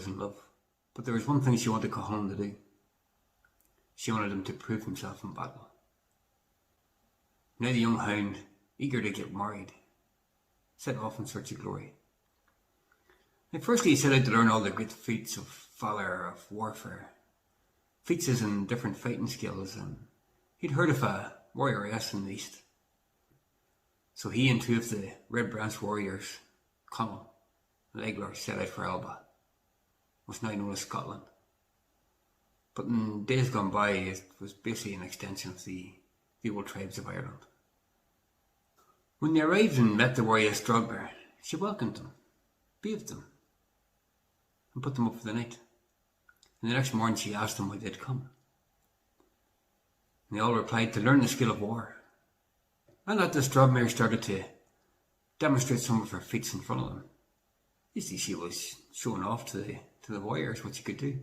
was in love, but there was one thing she wanted Chulainn to do. She wanted him to prove himself in battle. Now the young hound, eager to get married, set off in search of glory. Now firstly he set out to learn all the great feats of valour, of warfare, feats as in different fighting skills, and he'd heard of a warrioress in the east. So he and two of the Red Branch warriors, Chulainn and Eglar, set out for Alba, what's now known as Scotland. But in days gone by, it was basically an extension of the old tribes of Ireland. When they arrived and met the warrioress Drogbert, she welcomed them, bathed them, and put them up for the night. And the next morning she asked them why they'd come. And they all replied to learn the skill of war. And at this, Drogbert started to demonstrate some of her feats in front of them. You see, she was showing off to the warriors what she could do.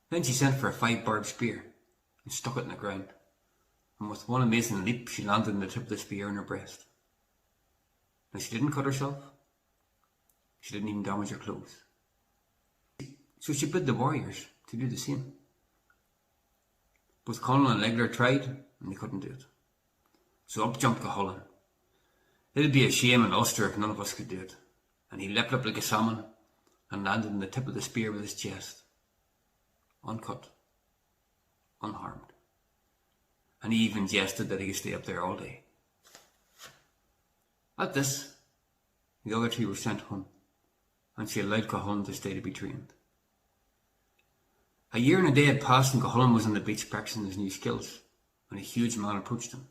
Then she sent for a 5-barbed spear and stuck it in the ground. And with one amazing leap, she landed on the tip of the spear in her breast. Now she didn't cut herself. She didn't even damage her clothes. So she bid the warriors to do the same. Both Chulainn and Eglar tried, and they couldn't do it. So up jumped Chulainn. It'd be a shame in Ulster if none of us could do it. And he leapt up like a salmon and landed on the tip of the spear with his chest, uncut, unharmed. And he even jested that he could stay up there all day. At this, the other two were sent home, and she allowed Chulainn to stay to be trained. A year and a day had passed, and Chulainn was on the beach practicing his new skills when a huge man approached him.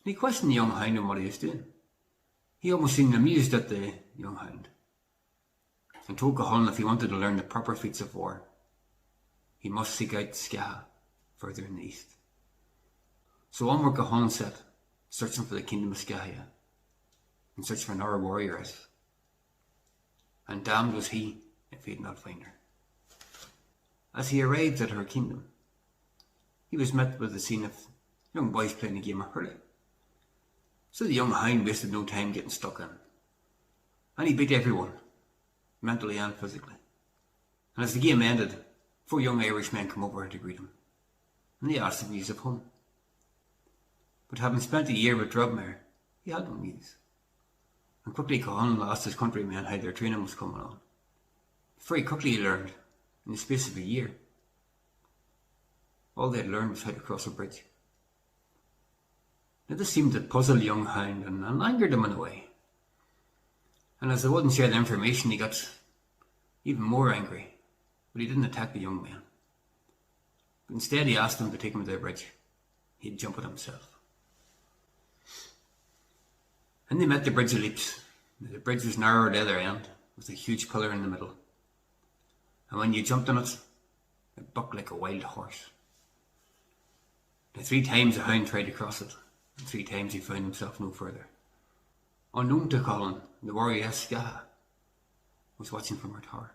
And he questioned the young hound on what he was doing. He almost seemed amused at the young hound, and told Chulainn if he wanted to learn the proper feats of war, he must seek out Scaha further in the east. So onward Chulainn set, searching for the kingdom of Scaha, in search for another warrioress. And damned was he if he did not find her. As he arrived at her kingdom, he was met with the scene of young boys playing a game of hurling. So the young hound wasted no time getting stuck in, and he beat everyone, mentally and physically. And as the game ended, 4 young Irishmen came over to greet him, and they asked him news of home. But having spent a year with Drogbert, he had no news. And quickly Chulainn asked his countrymen how their training was coming on. Very quickly he learned, in the space of a year, all they had learned was how to cross a bridge. Now this seemed to puzzle the young hound and angered him in a way. And as they wouldn't share the information, he got even more angry, but he didn't attack the young man. But instead he asked them to take him to the bridge. He'd jump it himself. And they met the Bridge of Leaps. The bridge was narrow at either end, with a huge pillar in the middle. And when you jumped on it, it bucked like a wild horse. Now 3 times the hound tried to cross it, and 3 times he found himself no further. Unknown to Chulainn, the warrioress Scaha was watching from her tower.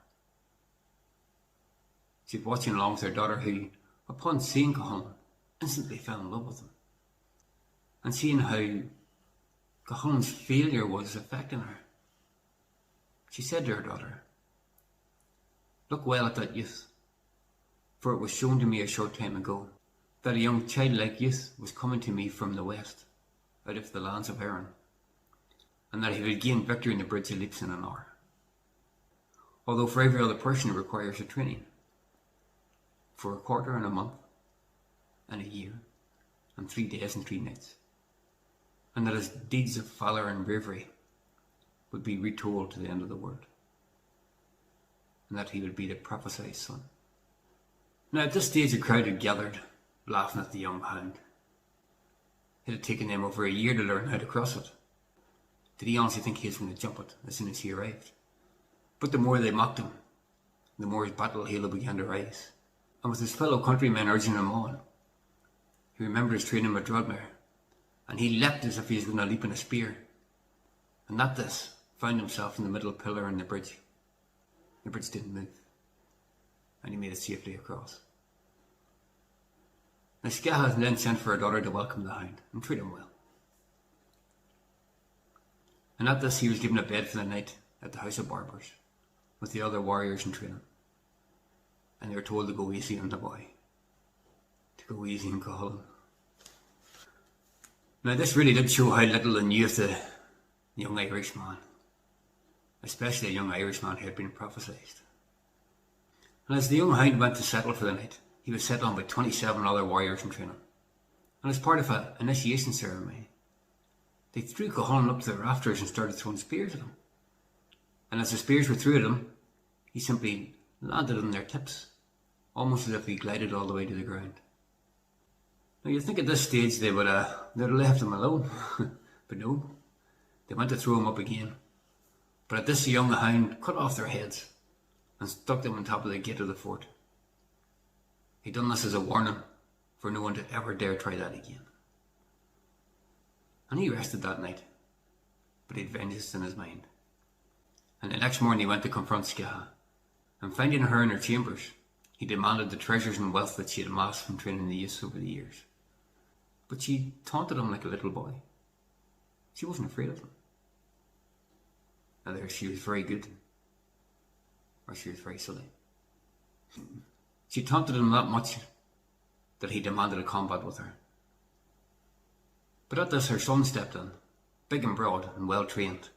She was watching along with her daughter, who, upon seeing Chulainn, instantly fell in love with him. And seeing how Chulainn's failure was affecting her, she said to her daughter, "Look well at that youth, for it was shown to me a short time ago that a young childlike youth was coming to me from the west, out of the lands of Erin, and that he would gain victory in the Bridge of Leaps in an hour. Although for every other person it requires a training, for a quarter and a month, and a year, and 3 days and 3 nights, and that his deeds of valour and bravery would be retold to the end of the world, and that he would be the prophesied son." Now at this stage the crowd had gathered, laughing at the young hound. It had taken them over a year to learn how to cross it. Did he honestly think he was going to jump it as soon as he arrived? But the more they mocked him, the more his battle halo began to rise, and with his fellow countrymen urging him on, he remembered his training with Drogbert, and he leapt as if he was going to leap in a spear, and at this found himself in the middle pillar in the bridge. The bridge didn't move, and he made it safely across. Now Scaha then sent for her daughter to welcome the hound and treat him well. And at this he was given a bed for the night at the house of barbers, with the other warriors in training, and they were told to go easy on the boy, to go easy on Chulainn. Now this really did show how little they knew of the young Irishman, especially a young Irishman who had been prophesied. And as the young hound went to settle for the night, he was set on by 27 other warriors in training. And as part of an initiation ceremony, they threw Chulainn up to the rafters and started throwing spears at him. And as the spears were thrown at him, he simply landed on their tips, almost as if he glided all the way to the ground. Now you'd think at this stage they'd have left him alone, but no, they went to throw him up again. But at this the young hound cut off their heads and stuck them on top of the gate of the fort. He'd done this as a warning for no one to ever dare try that again. And he rested that night, but he'd vengeance in his mind. And the next morning he went to confront Scaha, and finding her in her chambers, he demanded the treasures and wealth that she had amassed from training the youths over the years. But she taunted him like a little boy. She wasn't afraid of him. Either she was very good, or she was very silly. She taunted him that much that he demanded a combat with her. But at this her son stepped in, big and broad and well trained.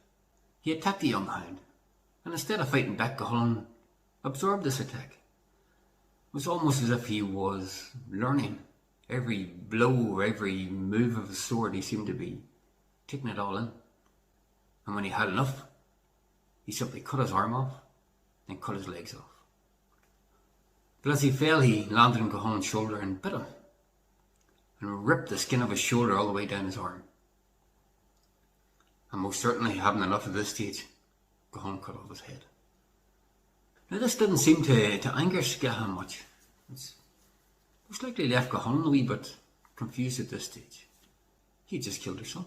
He attacked the young hound, and instead of fighting back, Chulainn absorbed this attack. It was almost as if he was learning. Every blow, every move of his sword, he seemed to be taking it all in. And when he had enough, he simply cut his arm off and cut his legs off. But as he fell, he landed on Chulainn's shoulder and bit him, and ripped the skin of his shoulder all the way down his arm. And most certainly, having enough at this stage, Chulainn cut off his head. Now this didn't seem to anger Scaha much. It's most likely left Chulainn a wee bit confused at this stage. He had just killed her son.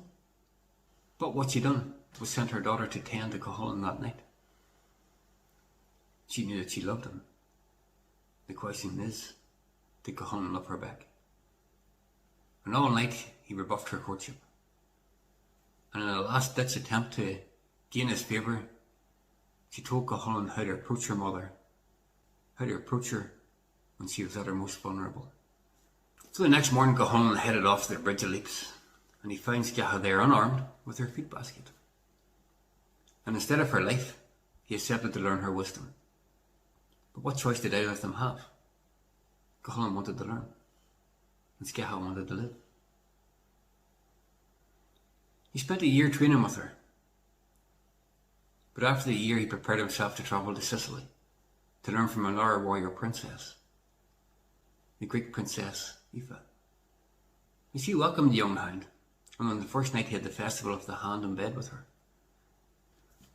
But what she done was sent her daughter to tend to Chulainn that night. She knew that she loved him. The question is, did Chulainn love her back? And all night he rebuffed her courtship. And in a last-ditch attempt to gain his favour, she told Chulainn how to approach her mother, how to approach her when she was at her most vulnerable. So the next morning Chulainn headed off to the Bridge of Leaps, and he found Scaha there unarmed with her feed basket. And instead of her life, he accepted to learn her wisdom. But what choice did either of them have? Chulainn wanted to learn, and Scaha wanted to live. He spent a year training with her, but after the year he prepared himself to travel to Sicily to learn from another warrior princess, the Greek princess Aoife. And she welcomed the young hound, and on the first night he had the festival of the hand in bed with her.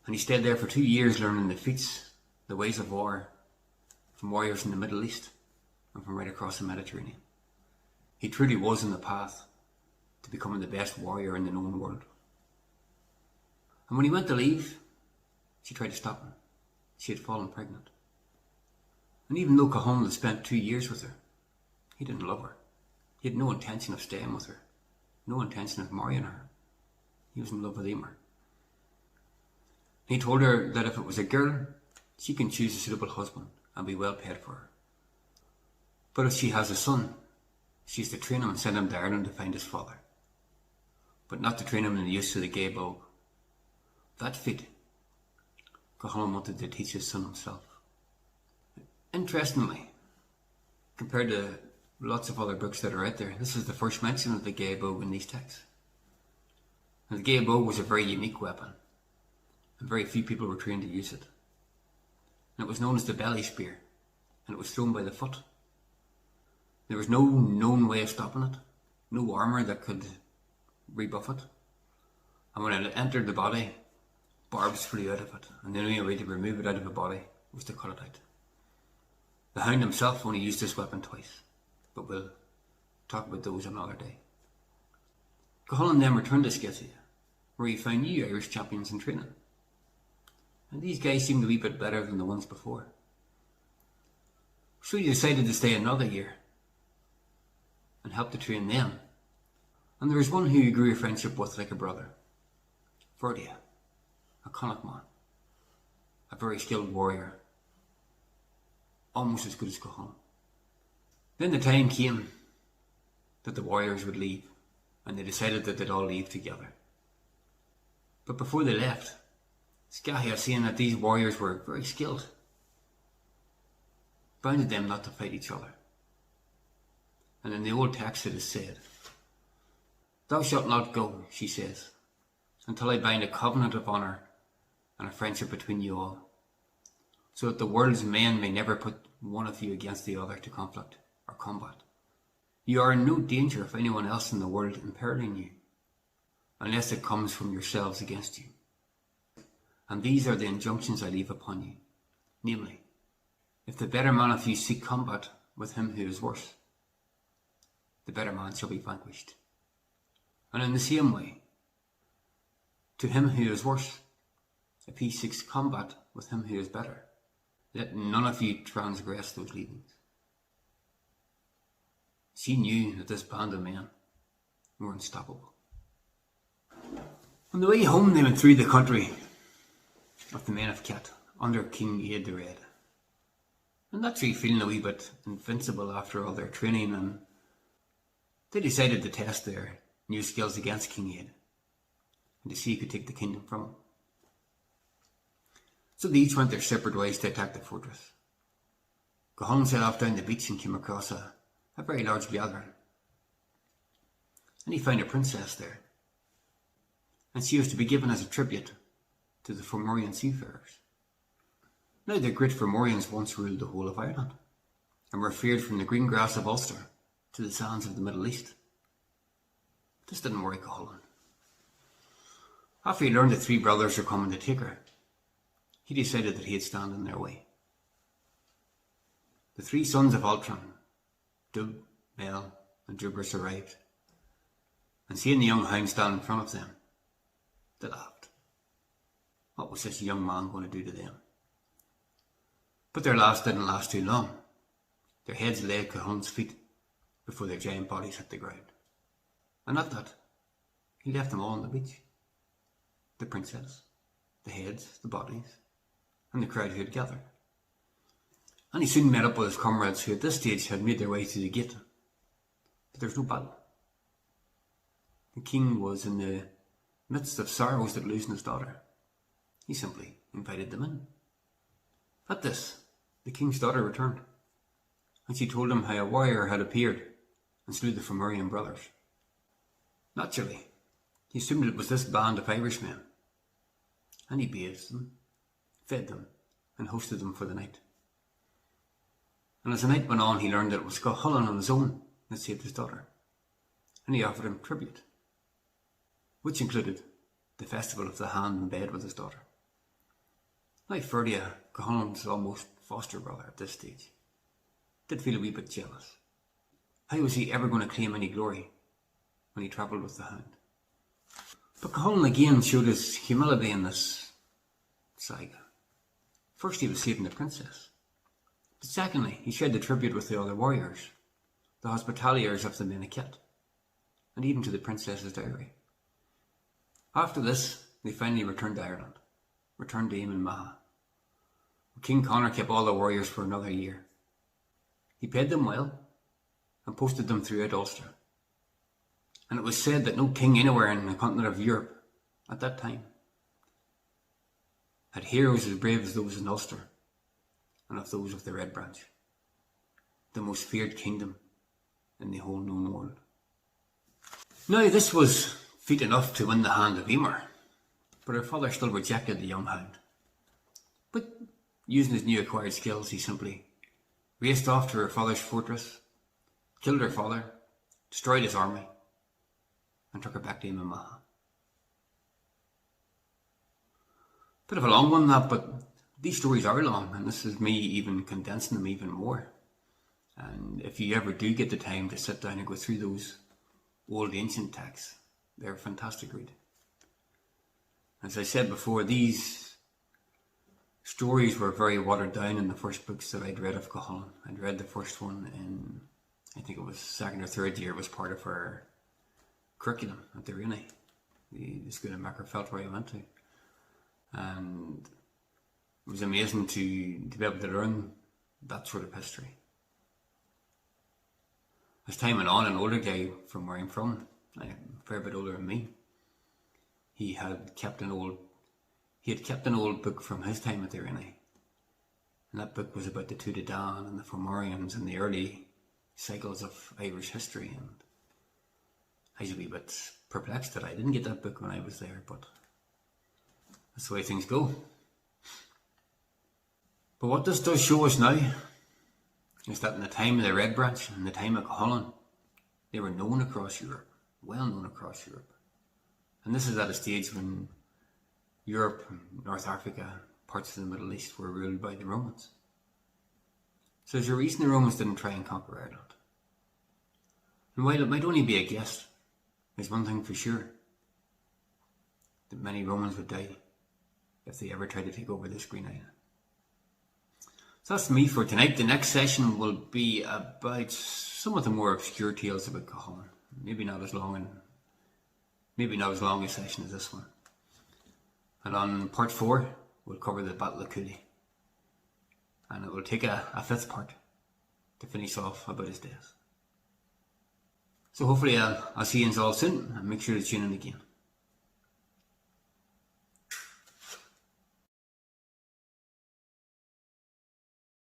And he stayed there for 2 years learning the feats, the ways of war, from warriors in the Middle East and from right across the Mediterranean. He truly was on the path to becoming the best warrior in the known world. And when he went to leave, she tried to stop him. She had fallen pregnant. And even though Chulainn had spent 2 years with her, he didn't love her. He had no intention of staying with her, no intention of marrying her. He was in love with Emer. He told her that if it was a girl, she can choose a suitable husband and be well paid for her. But if she has a son, she's to train him and send him to Ireland to find his father, but not to train him in the use of the gay bow. That feat, Chulainn wanted to teach his son himself. Interestingly, compared to lots of other books that are out there, this is the first mention of the gay bow in these texts. And the gay bow was a very unique weapon, and very few people were trained to use it. And it was known as the belly spear, and it was thrown by the foot. There was no known way of stopping it, no armour that could rebuff it. And when it entered the body, barbs flew out of it, and the only way to remove it out of the body was to cut it out. The hound himself only used this weapon twice, but we'll talk about those another day. Chulainn then returned to Scythia, where he found new Irish champions in training. And these guys seemed a wee bit better than the ones before. So he decided to stay another year and help to train them. And there was one who he grew a friendship with like a brother. Ferdia, a Connacht man, a very skilled warrior, almost as good as Chulainn. Then the time came that the warriors would leave, and they decided that they'd all leave together. But before they left, Scathach, seeing that these warriors were very skilled, bounded them not to fight each other. And in the old text it is said, "Thou shalt not go," she says, "until I bind a covenant of honour and a friendship between you all, so that the world's men may never put one of you against the other to conflict or combat. You are in no danger of anyone else in the world imperiling you, unless it comes from yourselves against you. And these are the injunctions I leave upon you, namely, if the better man of you seek combat with him who is worse, the better man shall be vanquished. And in the same way, to him who is worse, if he seeks combat with him who is better, let none of you transgress those leavings." She knew that this band of men were unstoppable. On the way home, they went through the country of the men of Ket under King Ead the Red, and naturally feeling a wee bit invincible after all their training, and they decided to test their new skills against King Ead and to see who could take the kingdom from him. So they each went their separate ways to attack the fortress. Chulainn set off down the beach and came across a very large gathering, and he found a princess there, and she was to be given as a tribute to the Fomorian seafarers. Now the great Fomorians once ruled the whole of Ireland, and were feared from the green grass of Ulster to the sands of the Middle East. This didn't worry Chulainn. After he learned the three brothers were coming to take her, he decided that he'd stand in their way. The three sons of Altran, Dub, Mel, and Drubris arrived, and seeing the young hound stand in front of them, they laughed. What was this young man going to do to them? But their laughs didn't last too long. Their heads lay at Chulainn's feet before their giant bodies hit the ground. And at that, he left them all on the beach. The princess, the heads, the bodies, and the crowd who had gathered. And he soon met up with his comrades who at this stage had made their way through the gate. But there was no battle. The king was in the midst of sorrows at losing his daughter. He simply invited them in. At this, the king's daughter returned, and she told him how a warrior had appeared and slew the Fomorian brothers. Naturally, he assumed it was this band of Irishmen, and he bathed them, fed them, and hosted them for the night. And as the night went on, he learned that it was Chulainn on his own that saved his daughter, and he offered him tribute, which included the festival of the hand in bed with his daughter. Now Ferdia, Chulainn's almost foster brother at this stage, did feel a wee bit jealous. How was he ever going to claim any glory when he travelled with the hound? But Chulainn again showed his humility in this saga. First he was saving the princess, but secondly he shared the tribute with the other warriors, the hospitaliers of the men of Ket, and even to the princess's dowry. After this they finally returned to Ireland, returned to Eamon Maha. King Conor kept all the warriors for another year. He paid them well and posted them throughout Ulster. And it was said that no king anywhere in the continent of Europe at that time had heroes as brave as those in Ulster and of those of the Red Branch, the most feared kingdom in the whole known world. Now this was feat enough to win the hand of Emer, but her father still rejected the young hound. But using his new acquired skills, he simply raced off to her father's fortress, killed her father, destroyed his army, and took her back to Eamon Maha. Bit of a long one that, but these stories are long, and this is me even condensing them even more. And if you ever do get the time to sit down and go through those old ancient texts, they're a fantastic read. As I said before, these stories were very watered down in the first books that I'd read of Chulainn. I'd read the first one in, I think it was second or third year, it was part of our curriculum at the uni, the school in Mackerfelt where I went to. And was amazing to be able to learn that sort of history. As time went on, an older guy from where I'm from, a fair bit older than me, he had kept an old book from his time at the Rennie. And that book was about the Tuatha Dé Danann and the Fomorians and the early cycles of Irish history. And I was a wee bit perplexed that I didn't get that book when I was there, but that's the way things go. But what this does show us now is that in the time of the Red Branch, in the time of Chulainn, they were known across Europe, well known across Europe. And this is at a stage when Europe, North Africa, parts of the Middle East were ruled by the Romans. So there's a reason the Romans didn't try and conquer Ireland. And while it might only be a guess, there's one thing for sure, that many Romans would die if they ever tried to take over this Green Island. So that's me for tonight. The next session will be about some of the more obscure tales about Chulainn. Maybe not as long a session as this one. And on part 4, we'll cover the Battle of Cooley. And it will take a 5th part to finish off about his days. So hopefully I'll see you all soon, and make sure to tune in again.